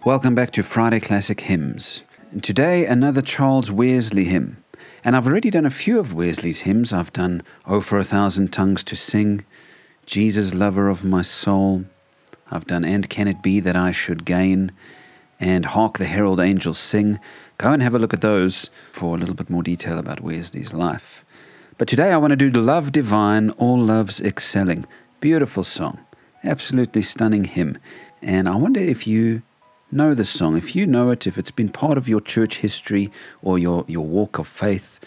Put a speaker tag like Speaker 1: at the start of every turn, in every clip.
Speaker 1: Welcome back to Friday Classic Hymns. And today, another Charles Wesley hymn. And I've already done a few of Wesley's hymns. I've done "Oh, for a Thousand Tongues to Sing," "Jesus, Lover of My Soul." I've done "And Can It Be That I Should Gain," and "Hark the Herald Angels Sing." Go and have a look at those for a little bit more detail about Wesley's life. But today I want to do "Love Divine, All Loves Excelling." Beautiful song. Absolutely stunning hymn. And I wonder if you know this song. If you know it, if it's been part of your church history or your walk of faith,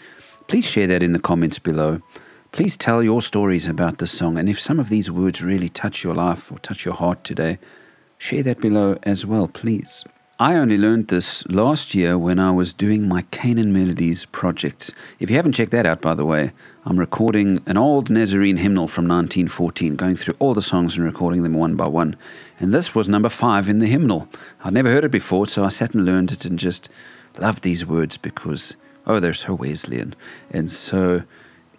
Speaker 1: please share that in the comments below. Please tell your stories about this song. And if some of these words really touch your life or touch your heart today, share that below as well, please. I only learned this last year when I was doing my Canaan Melodies project. If you haven't checked that out, by the way, I'm recording an old Nazarene hymnal from 1914, going through all the songs and recording them one by one. And this was number 5 in the hymnal. I'd never heard it before, so I sat and learned it and just loved these words because, they're so Wesleyan and so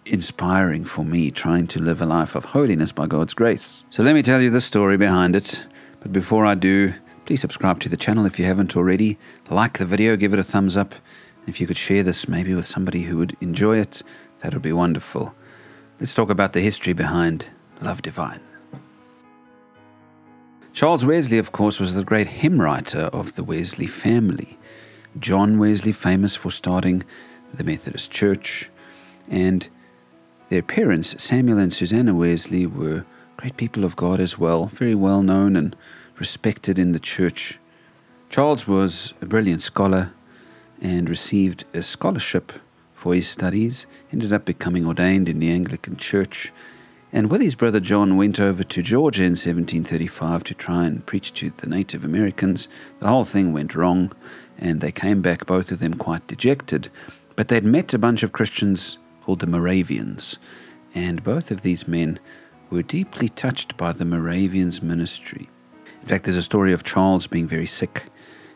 Speaker 1: inspiring for me, trying to live a life of holiness by God's grace. So let me tell you the story behind it. But before I do, please subscribe to the channel if you haven't already. Like the video, give it a thumbs up. If you could share this maybe with somebody who would enjoy it, that would be wonderful. Let's talk about the history behind Love Divine. Charles Wesley, of course, was the great hymn writer of the Wesley family. John Wesley, famous for starting the Methodist Church, and their parents, Samuel and Susanna Wesley, were great people of God as well, very well known and respected in the church. Charles was a brilliant scholar and received a scholarship for his studies, ended up becoming ordained in the Anglican Church, and with his brother John went over to Georgia in 1735 to try and preach to the Native Americans. The whole thing went wrong, and they came back, both of them quite dejected. But they'd met a bunch of Christians called the Moravians, and both of these men were deeply touched by the Moravians' ministry. In fact, there's a story of Charles being very sick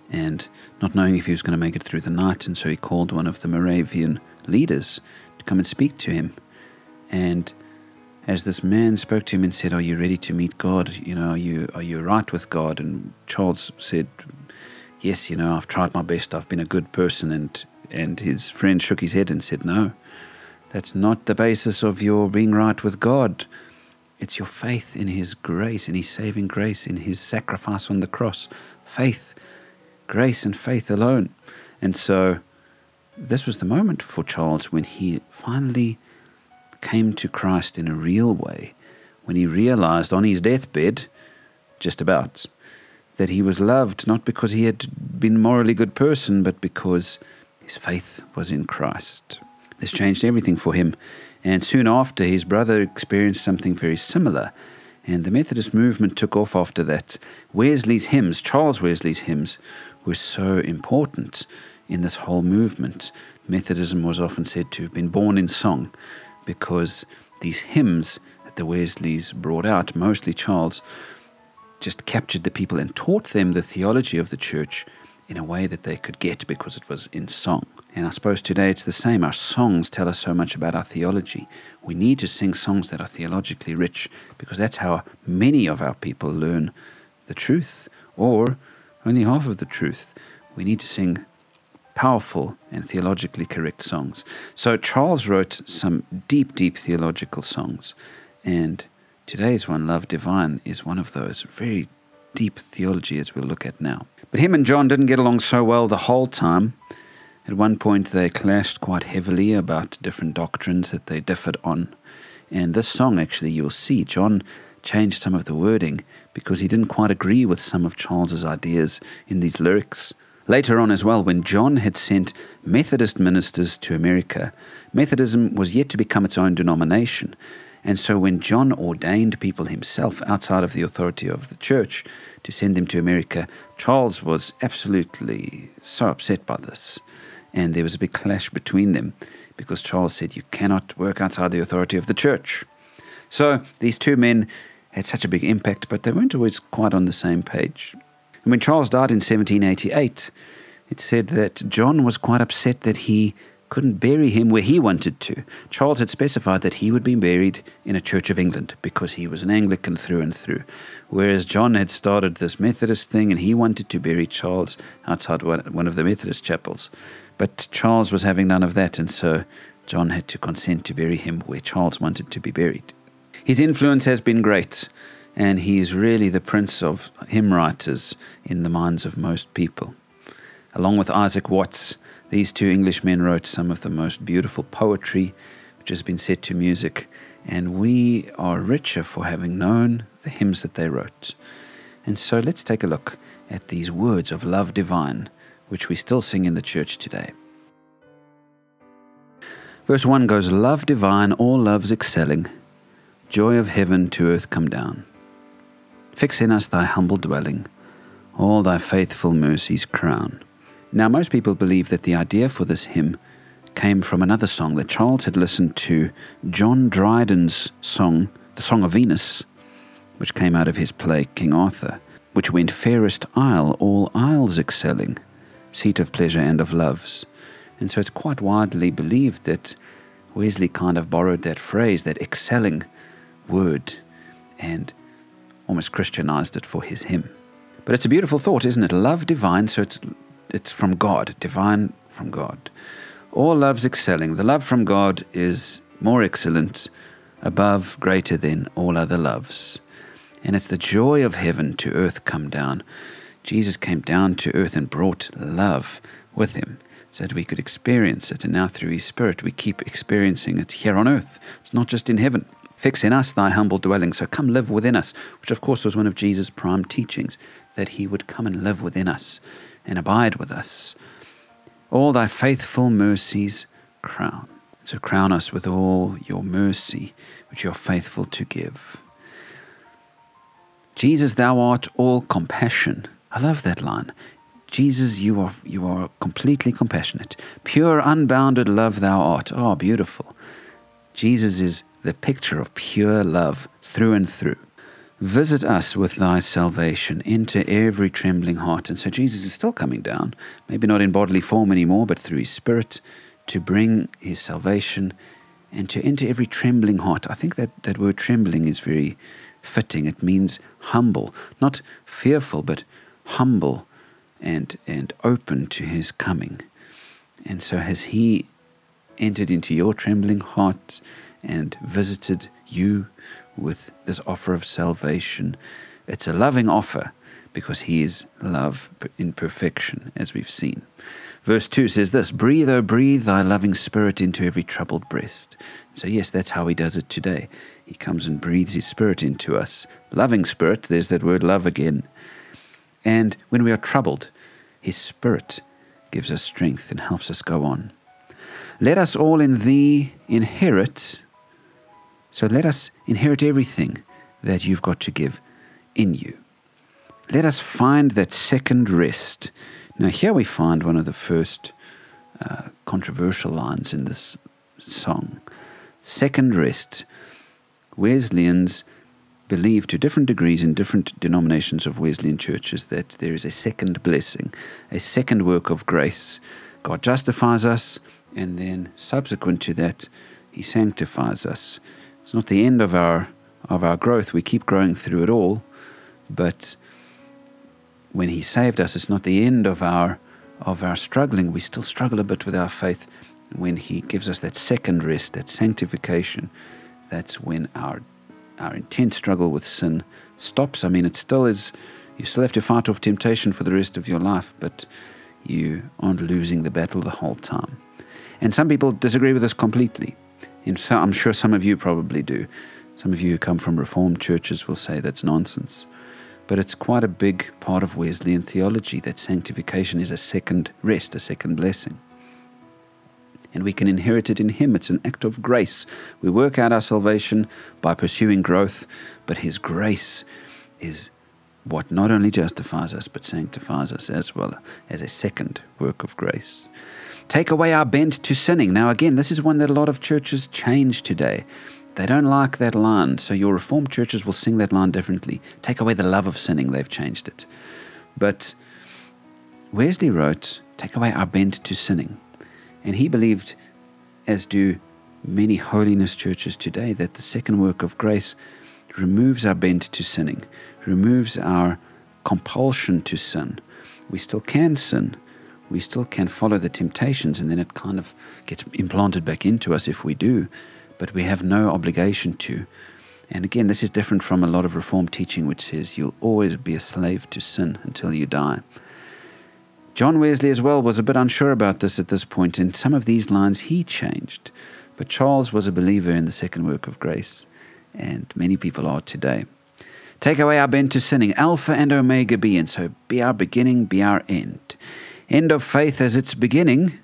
Speaker 1: and not knowing if he was going to make it through the night, and so he called one of the Moravian leaders to come and speak to him. And as this man spoke to him and said, "Are you ready to meet God? Are you right with God?" And Charles said, "Yes, I've tried my best. I've been a good person." And his friend shook his head and said, "No, that's not the basis of your being right with God. It's your faith in His grace, in His saving grace, in His sacrifice on the cross. Faith, grace and faith alone." And so this was the moment for Charles when he finally came to Christ in a real way, when he realized on his deathbed, just about, that he was loved not because he had been a morally good person, but because his faith was in Christ. This changed everything for him. And soon after, his brother experienced something very similar. And the Methodist movement took off after that. Wesley's hymns, Charles Wesley's hymns, were so important in this whole movement. Methodism was often said to have been born in song because these hymns that the Wesleys brought out, mostly Charles, just captured the people and taught them the theology of the church in a way that they could get because it was in song. And I suppose today it's the same. Our songs tell us so much about our theology. We need to sing songs that are theologically rich because that's how many of our people learn the truth, or only half of the truth. We need to sing powerful and theologically correct songs. So Charles wrote some deep, deep theological songs, and today's one, Love Divine, is one of those. Very deep theology, as we'll look at now. But him and John didn't get along so well the whole time. At one point they clashed quite heavily about different doctrines that they differed on. And this song, actually, you'll see, John changed some of the wording because he didn't quite agree with some of Charles's ideas in these lyrics. Later on as well, when John had sent Methodist ministers to America, Methodism was yet to become its own denomination. And so when John ordained people himself outside of the authority of the church to send them to America, Charles was absolutely so upset by this. And there was a big clash between them because Charles said, "You cannot work outside the authority of the church." So these two men had such a big impact, but they weren't always quite on the same page. And when Charles died in 1788, it said that John was quite upset that he couldn't bury him where he wanted to. Charles had specified that he would be buried in a Church of England because he was an Anglican through and through, whereas John had started this Methodist thing and he wanted to bury Charles outside one of the Methodist chapels. But Charles was having none of that, and so John had to consent to bury him where Charles wanted to be buried. His influence has been great, and he is really the prince of hymn writers in the minds of most people. Along with Isaac Watts, these two Englishmen wrote some of the most beautiful poetry which has been set to music, and we are richer for having known the hymns that they wrote. And so let's take a look at these words of love divine, which we still sing in the church today. Verse 1 goes, "Love divine, all loves excelling, joy of heaven to earth come down. Fix in us thy humble dwelling, all thy faithful mercies crown." Now, most people believe that the idea for this hymn came from another song that Charles had listened to, John Dryden's song, the Song of Venus, which came out of his play King Arthur, which went, "Fairest isle, all isles excelling, seat of pleasure and of loves." And so it's quite widely believed that Wesley kind of borrowed that phrase, that excelling word, and almost Christianized it for his hymn. But it's a beautiful thought, isn't it? Love divine, so it's from God, divine from God. All loves excelling. The love from God is more excellent, above, greater than all other loves. And it's the joy of heaven to earth come down. Jesus came down to earth and brought love with him so that we could experience it. And now through his Spirit, we keep experiencing it here on earth. It's not just in heaven. Fix in us thy humble dwelling, so come live within us, which of course was one of Jesus' prime teachings, that he would come and live within us and abide with us. All thy faithful mercies crown. So crown us with all your mercy, which you're faithful to give. Jesus, thou art all compassion. I love that line. Jesus, you are completely compassionate. Pure, unbounded love thou art. Oh, beautiful. Jesus is the picture of pure love through and through. Visit us with thy salvation into every trembling heart. And so Jesus is still coming down, maybe not in bodily form anymore, but through his Spirit, to bring his salvation and to enter every trembling heart. I think that word trembling is very fitting. It means humble, not fearful, but humble and open to his coming. And so has he entered into your trembling heart and visited you with this offer of salvation? It's a loving offer because he is love in perfection, as we've seen. Verse 2 says this, "Breathe, O breathe thy loving Spirit into every troubled breast." So yes, that's how he does it today. He comes and breathes his Spirit into us. Loving Spirit, there's that word love again. And when we are troubled, his Spirit gives us strength and helps us go on. Let us all in thee inherit. So let us inherit everything that you've got to give in you. Let us find that second rest. Now here we find one of the first controversial lines in this song. Second rest. Wesleyans believe to different degrees in different denominations of Wesleyan churches that there is a second blessing, a second work of grace. God justifies us, and then subsequent to that, he sanctifies us. It's not the end of our growth. We keep growing through it all, but when he saved us, it's not the end of our struggling. We still struggle a bit with our faith. When he gives us that second rest, that sanctification, that's when our intense struggle with sin stops. I mean, it still is. You still have to fight off temptation for the rest of your life, but you aren't losing the battle the whole time. And some people disagree with this completely. And so I'm sure some of you probably do. Some of you who come from Reformed churches will say that's nonsense. But it's quite a big part of Wesleyan theology that sanctification is a second rest, a second blessing. And we can inherit it in him. It's an act of grace. We work out our salvation by pursuing growth, but his grace is what not only justifies us, but sanctifies us as well as a second work of grace. Take away our bent to sinning. Now again, this is one that a lot of churches change today. They don't like that line, so your Reformed churches will sing that line differently. Take away the love of sinning, they've changed it. But Wesley wrote, take away our bent to sinning. And he believed, as do many holiness churches today, that the second work of grace removes our bent to sinning, removes our compulsion to sin. We still can sin. We still can follow the temptations, and then it kind of gets implanted back into us if we do, but we have no obligation to. And again, this is different from a lot of Reformed teaching, which says you'll always be a slave to sin until you die. John Wesley as well was a bit unsure about this at this point, and some of these lines he changed. But Charles was a believer in the second work of grace, and many people are today. Take away our bent to sinning, Alpha and Omega be, and so be our beginning, be our end. End of faith as its beginning,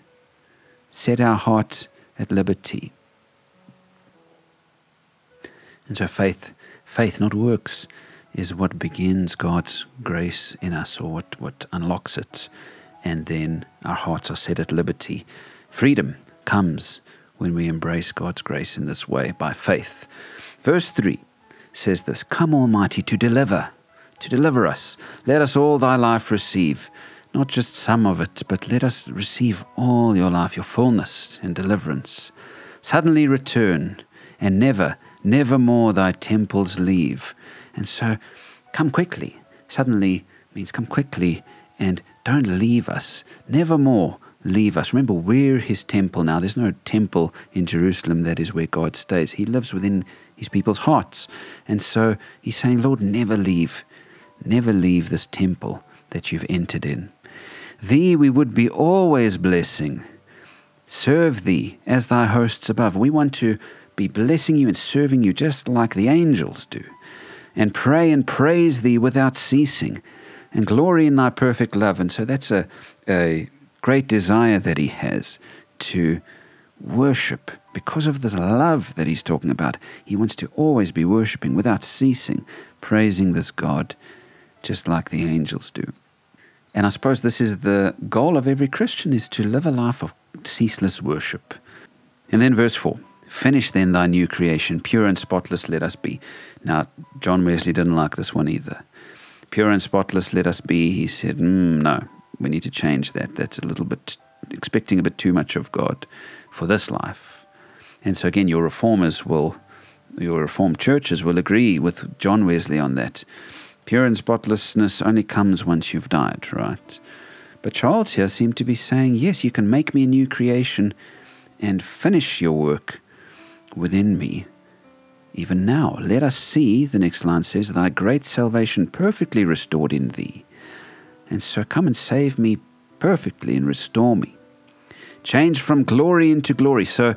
Speaker 1: set our heart at liberty. And so faith, not works, is what begins God's grace in us, or what unlocks it. And then our hearts are set at liberty. Freedom comes when we embrace God's grace in this way, by faith. Verse 3 says this, Come, Almighty, to deliver us. Let us all thy life receive, not just some of it, but let us receive all your life, your fullness and deliverance. Suddenly return, and never more thy temples leave. And so, come quickly. Suddenly means come quickly, and don't leave us. Never more leave us. Remember, we're his temple now. There's no temple in Jerusalem. That is where God stays. He lives within his people's hearts. And so he's saying, Lord, never leave this temple that you've entered in. Thee we would be always blessing. Serve thee as thy hosts above. We want to be blessing you and serving you just like the angels do. And pray and praise thee without ceasing. And glory in thy perfect love. And so that's a great desire that he has, to worship because of this love that he's talking about. He wants to always be worshiping without ceasing, praising this God just like the angels do. And I suppose this is the goal of every Christian, is to live a life of ceaseless worship. And then verse 4, Finish then thy new creation, pure and spotless let us be. Now, John Wesley didn't like this one either. Pure and spotless let us be. He said, no, we need to change that. That's a little bit, expecting a bit too much of God for this life. And so again, your Reformed churches will agree with John Wesley on that. Pure and spotlessness only comes once you've died, right? But Charles here seemed to be saying, yes, you can make me a new creation and finish your work within me. Even now, let us see, the next line says, thy great salvation perfectly restored in thee. And so come and save me perfectly and restore me. Change from glory into glory. So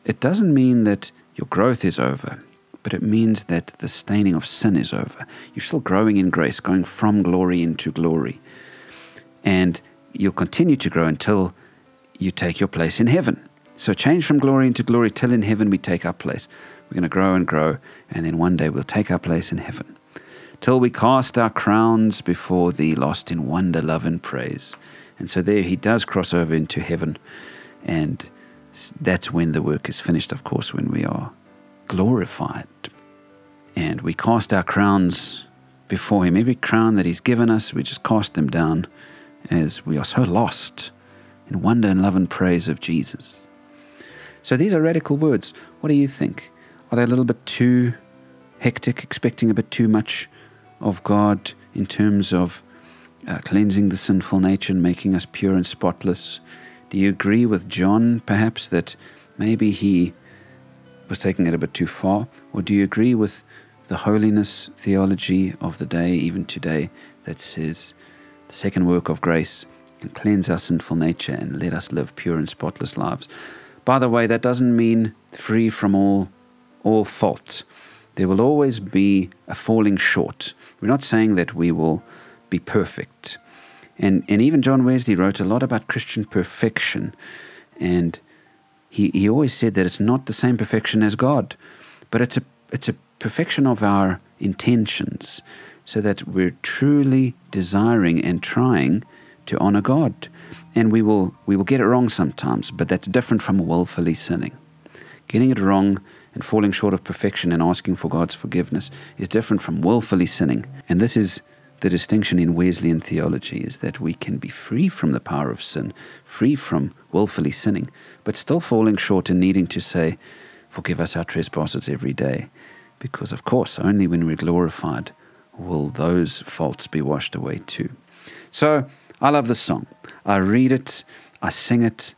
Speaker 1: it doesn't mean that your growth is over, but it means that the staining of sin is over. You're still growing in grace, going from glory into glory. And you'll continue to grow until you take your place in heaven. So change from glory into glory till in heaven we take our place. We're going to grow, and then one day we'll take our place in heaven. Till we cast our crowns before thee, lost in wonder, love, and praise. And so there he does cross over into heaven. And that's when the work is finished, of course, when we are glorified. And we cast our crowns before him. Every crown that he's given us, we just cast them down as we are so lost in wonder and love and praise of Jesus. So these are radical words. What do you think? Are they a little bit too hectic, expecting a bit too much of God in terms of cleansing the sinful nature and making us pure and spotless? Do you agree with John, perhaps, that maybe he was taking it a bit too far? Or do you agree with the holiness theology of the day, even today, that says the second work of grace can cleanse our sinful nature and let us live pure and spotless lives? By the way, that doesn't mean free from all fault. There will always be a falling short. We're not saying that we will be perfect. And even John Wesley wrote a lot about Christian perfection. And he always said that it's not the same perfection as God, but it's a perfection of our intentions, so that we're truly desiring and trying to honor God. And we will get it wrong sometimes, but that's different from willfully sinning. Getting it wrong and falling short of perfection and asking for God's forgiveness is different from willfully sinning. And this is the distinction in Wesleyan theology is that we can be free from the power of sin, free from willfully sinning, but still falling short and needing to say, forgive us our trespasses every day. Because, of course, only when we're glorified will those faults be washed away too. So, I love this song. I read it, I sing it,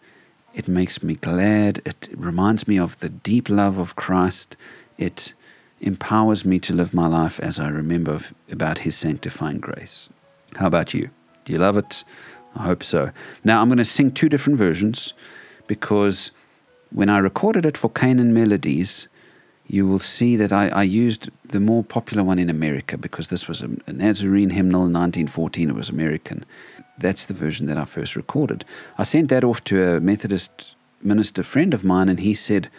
Speaker 1: it makes me glad, it reminds me of the deep love of Christ, it empowers me to live my life as I remember about His sanctifying grace. How about you? Do you love it? I hope so. Now, I'm going to sing two different versions because when I recorded it for Canaan Melodies, you will see that I used the more popular one in America because this was a Nazarene hymnal in 1914. It was American. That's the version that I first recorded. I sent that off to a Methodist minister friend of mine, and he said,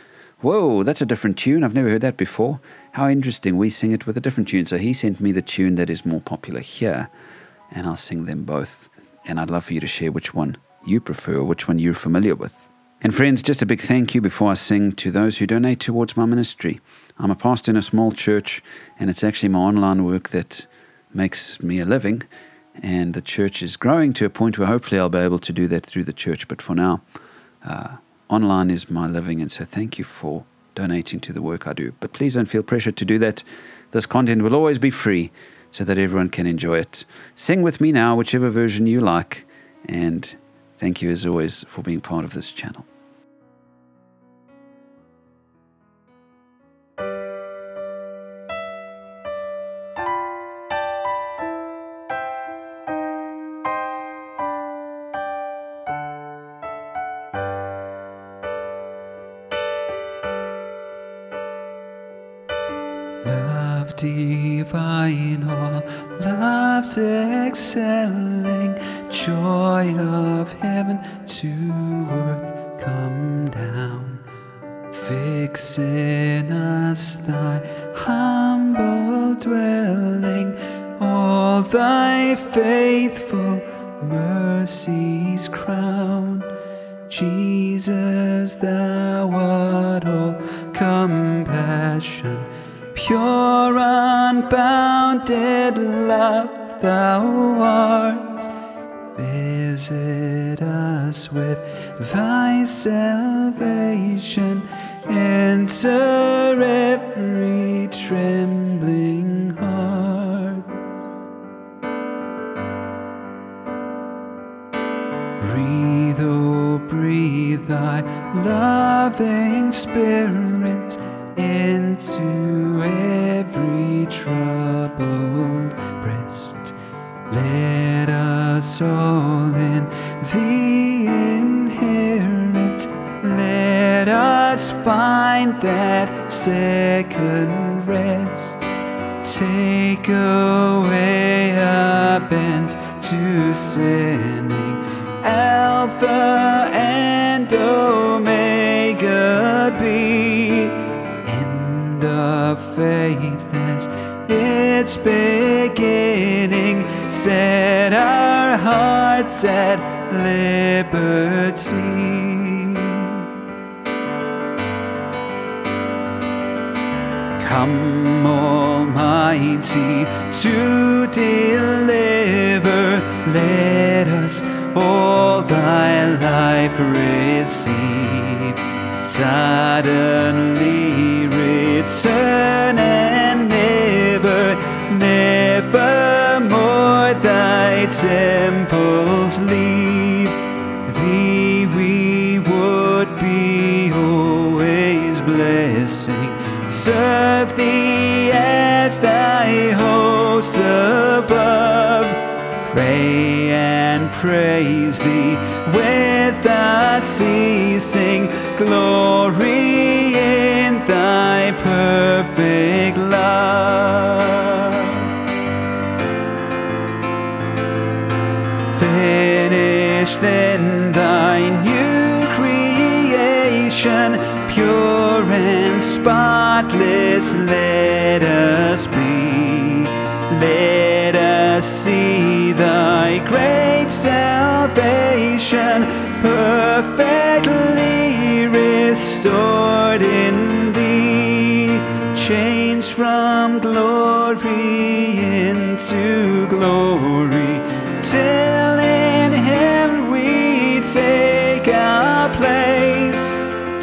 Speaker 1: whoa, that's a different tune. I've never heard that before. How interesting. We sing it with a different tune. So he sent me the tune that is more popular here, and I'll sing them both. And I'd love for you to share which one you prefer or which one you're familiar with. And friends, just a big thank you before I sing to those who donate towards my ministry. I'm a pastor in a small church, and it's actually my online work that makes me a living. And the church is growing to a point where hopefully I'll be able to do that through the church. But for now, online is my living, and so thank you for donating to the work I do. But please don't feel pressured to do that. This content will always be free so that everyone can enjoy it. Sing with me now, whichever version you like, and thank you as always for being part of this channel.
Speaker 2: Love divine, all love's excelling, joy of heaven to earth come down. Fix in us thy humble dwelling, all thy faithful mercies crown. Jesus, thou art all compassion, pure unbounded love thou art. Visit us with thy salvation, enter every trembling heart. Breathe, oh breathe thy loving Spirit into every troubled breast. Let us all in thee inherit. Let us find that second rest. Take away our bent to sinning, Alpha and Omega be. End of faith as its beginning, set our hearts at liberty. Come, Almighty, to deliver. Let us all thy life receive. Suddenly return and never, never more thy temples leave. Thee we would be always blessing, serve thee as thy host above, pray and praise thee without ceasing, glory in thy perfect love. Finish then thy new creation, pure and spotless let us be. Let us see thy great salvation, perfectly restored in thee, changed from glory into into glory, till in heaven we take our place,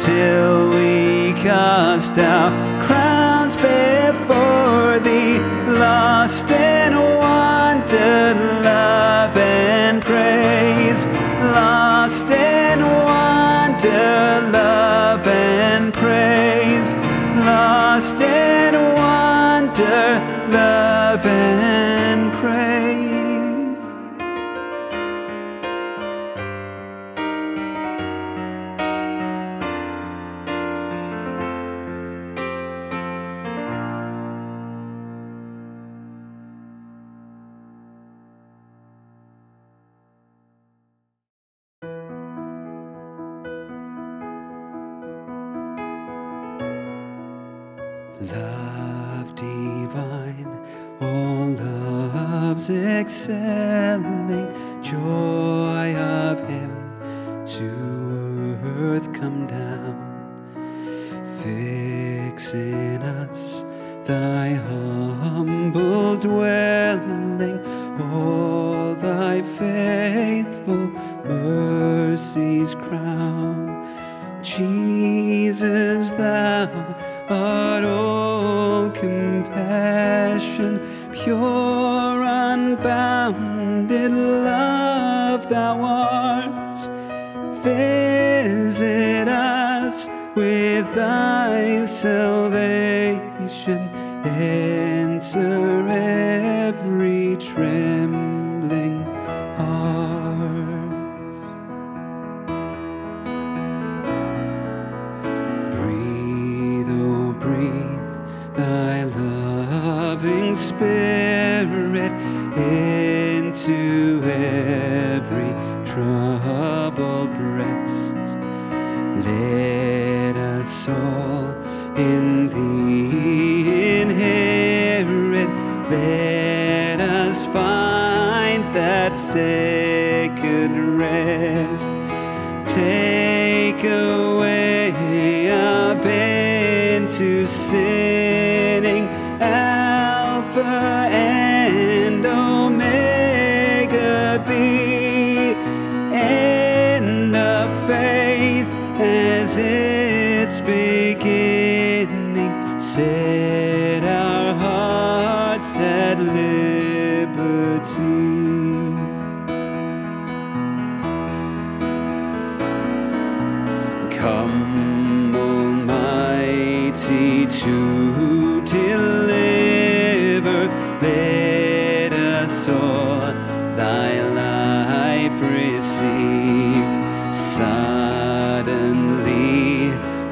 Speaker 2: till we cast our crowns before thee, lost in wonder, love and praise, lost in wonder, love and praise, lost in wonder, love and praise. Love divine, all loves excelling, joy of heaven to earth come down. Fix in us thy humble dwelling, all thy faithful mercies crown. Jesus, thou art all compassion, pure unbounded love thou art. Visit us with thy salvation, enter every trembling heart. Breathe, oh breathe, thy loving spirit into every troubled breast. Let us all in thee inherit, let us find that second rest. Take away our bend to sinning, Alpha and Omega be, end of faith as its beginning, set our hearts at liberty. Come, Almighty, to deliver, let us all thy life receive. Suddenly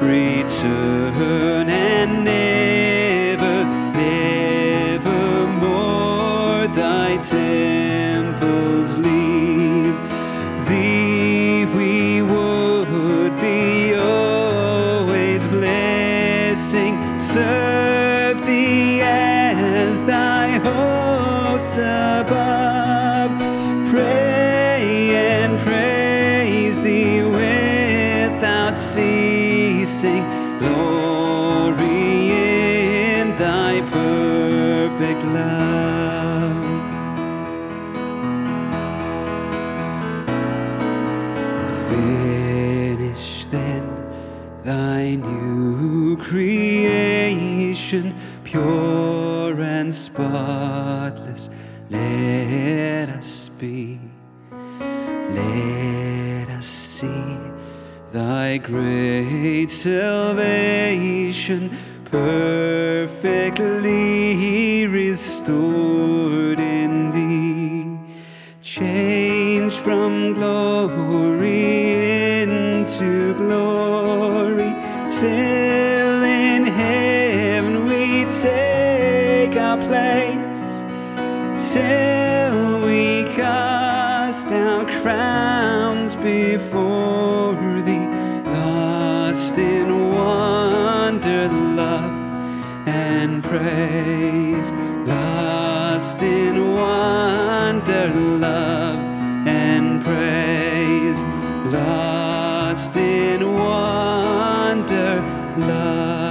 Speaker 2: return and never, never more thy temples leave. Thee we would be always blessing, serve thee as thy hosts above, pray and praise thee without ceasing, glory in thy perfect love. Finish then thy new creation, pure and spotless, let us be. Let us see thy great salvation, perfectly restored in thee, changed from glory into glory, till in heaven we take our place, till we cast our crowns before thee, lost in wonder, love and praise, lost in wonder, love and praise, lost in wonder, love